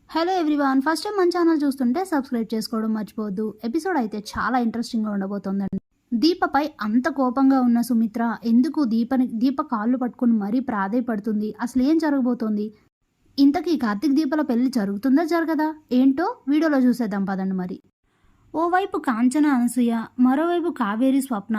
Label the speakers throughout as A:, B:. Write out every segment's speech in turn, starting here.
A: Hello everyone, first time మన channel చూస్తుంటే subscribe చేసుకోవడం మర్చిపోవద్దు. ఎపిసోడ్ అయితే చాలా ఇంట్రెస్టింగ్గా ఉండబోతోందండి. దీపపై అంత కోపంగా ఉన్న సుమిత్ర ఎందుకు దీప కాళ్ళు పట్టుకుని మరీ ప్రాధేయపడుతుంది? అసలు ఏం జరగబోతోంది? ఇంతకీ కార్తీక్ దీపల పెళ్లి జరుగుతుందా జరగదా ఏంటో వీడియోలో చూసేద్దాం పదండి. మరి ఓవైపు కాంచన అనసూయ, మరోవైపు కావేరి స్వప్న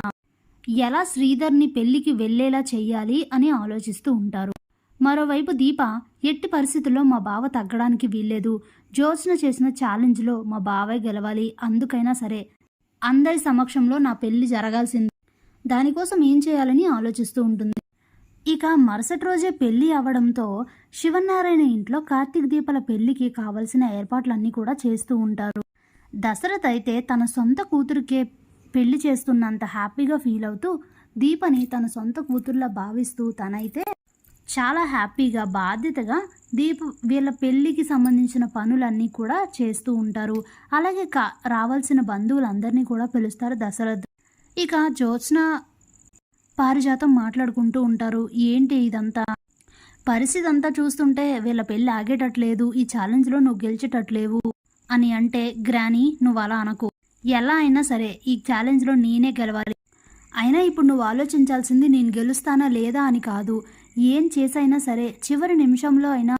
A: ఎలా శ్రీధర్ని పెళ్లికి వెళ్లేలా చెయ్యాలి అని ఆలోచిస్తూ ఉంటారు. మరోవైపు దీప ఎట్టి పరిస్థితుల్లో మా బావ తగ్గడానికి వీల్లేదు, జ్యోత్స్న చేసిన ఛాలెంజ్లో మా బావే గెలవాలి, అందుకైనా సరే అందరి సమక్షంలో నా పెళ్లి జరగాల్సింది, దానికోసం ఏం చేయాలని ఆలోచిస్తూ ఉంటుంది. ఇక మరుసటి రోజే పెళ్లి అవ్వడంతో శివనారాయణ ఇంట్లో కార్తీక్ దీపాల పెళ్లికి కావలసిన ఏర్పాట్లన్నీ కూడా చేస్తూ ఉంటారు. దశరథ్ అయితే తన సొంత కూతురికే పెళ్లి చేస్తున్నంత హ్యాపీగా ఫీల్ అవుతూ దీపని తన సొంత కూతుర్లా భావిస్తూ తనైతే చాలా హ్యాపీగా బాధ్యతగా వీళ్ళ పెళ్ళికి సంబంధించిన పనులన్నీ కూడా చేస్తూ ఉంటారు. అలాగే రావాల్సిన బంధువులందరినీ కూడా పిలుస్తారు దశరథ్. ఇక జ్యోత్స్న పారిజాతం మాట్లాడుకుంటూ ఉంటారు. ఏంటి ఇదంతా, పరిస్థితి అంతా చూస్తుంటే వీళ్ళ పెళ్ళి ఆగేటట్లేదు, ఈ ఛాలెంజ్లో నువ్వు గెలిచేటట్లేవు అని అంటే, గ్రానీ నువ్వు అలా అనకు, ఎలా అయినా సరే ఈ ఛాలెంజ్లో నేనే గెలవాలి. అయినా ఇప్పుడు నువ్వు ఆలోచించాల్సింది నేను గెలుస్తానా లేదా అని కాదు, ఏం చేసైనా సరే చివరి నిమిషంలో అయినా,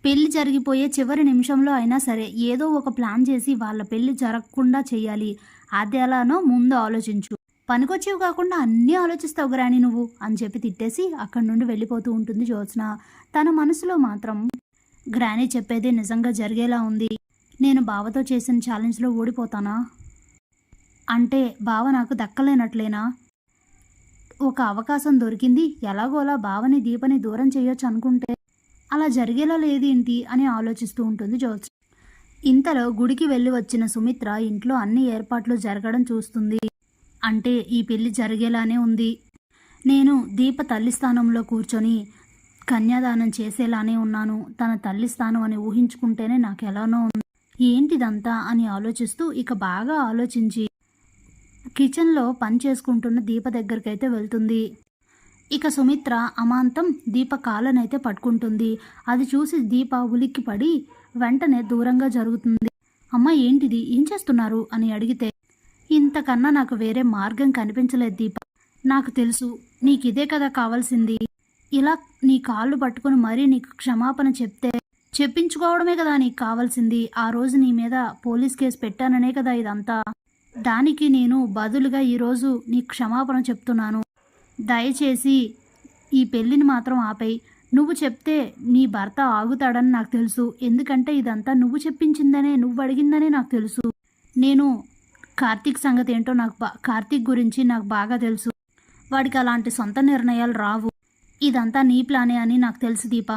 A: పెళ్లి జరిగిపోయే చివరి నిమిషంలో అయినా సరే ఏదో ఒక ప్లాన్ చేసి వాళ్ళ పెళ్లి జరగకుండా చేయాలి. అది ఎలానో ముందు ఆలోచించు, పనికొచ్చేవి కాకుండా అన్నీ ఆలోచిస్తావు గ్రాని నువ్వు అని చెప్పి తిట్టేసి అక్కడి నుండి వెళ్ళిపోతూ ఉంటుంది జ్యోత్స్న. తన మనసులో మాత్రం గ్రాని చెప్పేది నిజంగా జరిగేలా ఉంది, నేను బావతో చేసిన ఛాలెంజ్లో ఓడిపోతానా అంటే బావ నాకు దక్కలేనట్లేనా, ఒక అవకాశం దొరికింది, ఎలాగోలా బావని దీపని దూరం చేయొచ్చు అనుకుంటే అలా జరిగేలా లేదేంటి అని ఆలోచిస్తూ ఉంటుంది జ్యోత్స్న. ఇంతలో గుడికి వెళ్ళి వచ్చిన సుమిత్ర ఇంట్లో అన్ని ఏర్పాట్లు జరగడం చూస్తుంది. అంటే ఈ పెళ్లి జరిగేలానే ఉంది, నేను దీప తల్లి స్థానంలో కూర్చొని కన్యాదానం చేసేలానే ఉన్నాను, తన తల్లి స్థానం అని ఊహించుకుంటేనే నాకు ఎలానో ఉంది, ఏంటిదంతా అని ఆలోచిస్తూ ఇక బాగా ఆలోచించి కిచెన్లో పని చేసుకుంటున్న దీప దగ్గరికైతే వెళ్తుంది. ఇక సుమిత్ర అమాంతం దీప కాళ్ళనైతే పట్టుకుంటుంది. అది చూసి దీప ఉలిక్కి పడి వెంటనే దూరంగా జరుగుతుంది. అమ్మ ఏంటిది, ఏం చేస్తున్నారు అని అడిగితే, ఇంతకన్నా నాకు వేరే మార్గం కనిపించలేదు దీప, నాకు తెలుసు నీకు ఇదే కదా కావాల్సింది, ఇలా నీ కాళ్ళు పట్టుకుని మరీ నీకు క్షమాపణ చెప్పించుకోవడమే కదా నీకు కావాల్సింది, ఆ రోజు నీ మీద పోలీస్ కేసు పెట్టాననే కదా ఇదంతా, దానికి నేను బదులుగా ఈరోజు నీకు క్షమాపణ చెప్తున్నాను, దయచేసి ఈ పెళ్ళిని మాత్రం ఆపేయి, నువ్వు చెప్తే నీ భర్త ఆగుతాడని నాకు తెలుసు, ఎందుకంటే ఇదంతా నువ్వు చెప్పించిందనే నువ్వు అడిగిందనే నాకు తెలుసు, నేను కార్తీక్ సంగతి ఏంటో కార్తీక్ గురించి నాకు బాగా తెలుసు, వాడికి అలాంటి సొంత నిర్ణయాలు రావు, ఇదంతా నీ ప్లానే అని నాకు తెలుసు దీప,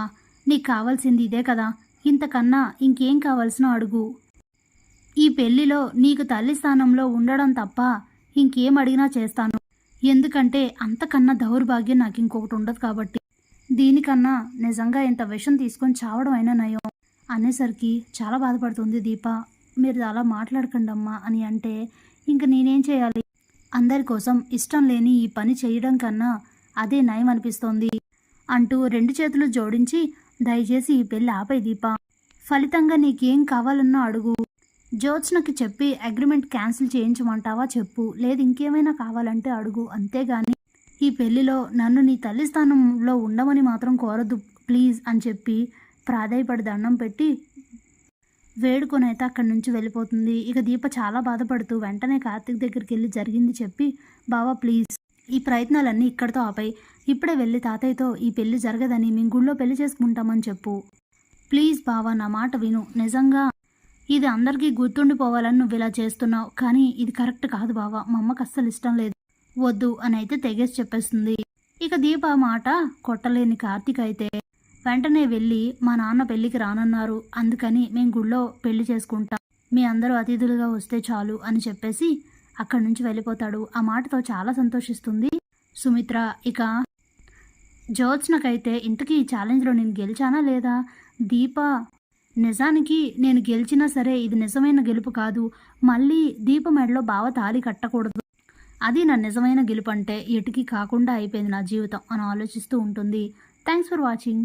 A: నీకు కావాల్సింది ఇదే కదా, ఇంతకన్నా ఇంకేం కావాల్సినా అడుగు, ఈ పెళ్లిలో నీకు తల్లి స్థానంలో ఉండడం తప్ప ఇంకేం అడిగినా చేస్తాను, ఎందుకంటే అంతకన్నా దౌర్భాగ్యం నాకు ఇంకొకటి ఉండదు కాబట్టి, దీనికన్నా నిజంగా ఇంత విషం తీసుకొని చావడం అయినా నయం అనేసరికి చాలా బాధపడుతుంది దీప. మీరు అలా మాట్లాడకండి అమ్మా అని అంటే, ఇంక నేనేం చేయాలి, అందరి కోసం ఇష్టం లేని ఈ పని చేయడం కన్నా అదే నయం అనిపిస్తోంది అంటూ రెండు చేతులు జోడించి, దయచేసి ఈ పెళ్ళి ఆపే దీప, ఫలితంగా నీకేం కావాలన్నా అడుగు, జ్యోత్స్నకి చెప్పి అగ్రిమెంట్ క్యాన్సిల్ చేయించమంటావా చెప్పు, లేదు ఇంకేమైనా కావాలంటే అడుగు, అంతేగాని ఈ పెళ్లిలో నన్ను నీ తల్లి స్థానంలో ఉండమని మాత్రం కోరద్దు ప్లీజ్ అని చెప్పి ప్రాధాయపడి దండం పెట్టి వేడుకొనైతే అక్కడి నుంచి వెళ్ళిపోతుంది. ఇక దీప చాలా బాధపడుతూ వెంటనే కార్తీక్ దగ్గరికి వెళ్ళి జరిగింది చెప్పి, బావా ప్లీజ్ ఈ ప్రయత్నాలన్నీ ఇక్కడితో ఆపాయి, ఇప్పుడే వెళ్ళి తాతయ్యతో ఈ పెళ్లి జరగదని మేము గుళ్ళో పెళ్లి చేసుకుంటామని చెప్పు, ప్లీజ్ బావా నా మాట విను, నిజంగా ఇది అందరికీ గుర్తుండిపోవాలని నువ్వు ఇలా చేస్తున్నావు, కానీ ఇది కరెక్ట్ కాదు బావా, మా అమ్మకు అస్సలు ఇష్టం లేదు, వద్దు అని అయితే తెగేసి చెప్పేస్తుంది. ఇక దీప మాట కొట్టలేని కార్తీక్ అయితే వెంటనే వెళ్ళి, మా నాన్న పెళ్ళికి రానన్నారు, అందుకని మేము గుళ్ళో పెళ్లి చేసుకుంటాం, మీ అందరూ అతిథులుగా వస్తే చాలు అని చెప్పేసి అక్కడి నుంచి వెళ్ళిపోతాడు. ఆ మాటతో చాలా సంతోషిస్తుంది సుమిత్ర. ఇక జ్యోత్స్నకైతే ఇంతకీ ఈ ఛాలెంజ్లో నేను గెలిచానా లేదా, దీప నిజానికి నేను గెలిచినా సరే ఇది నిజమైన గెలుపు కాదు, మళ్ళీ దీప మెడలో బావ తాళి కట్టకూడదు, అది నా నిజమైన గెలుపు అంటే ఎటుకి కాకుండా అయిపోయింది నా జీవితం అని ఆలోచిస్తూ ఉంటుంది. Thanks for watching.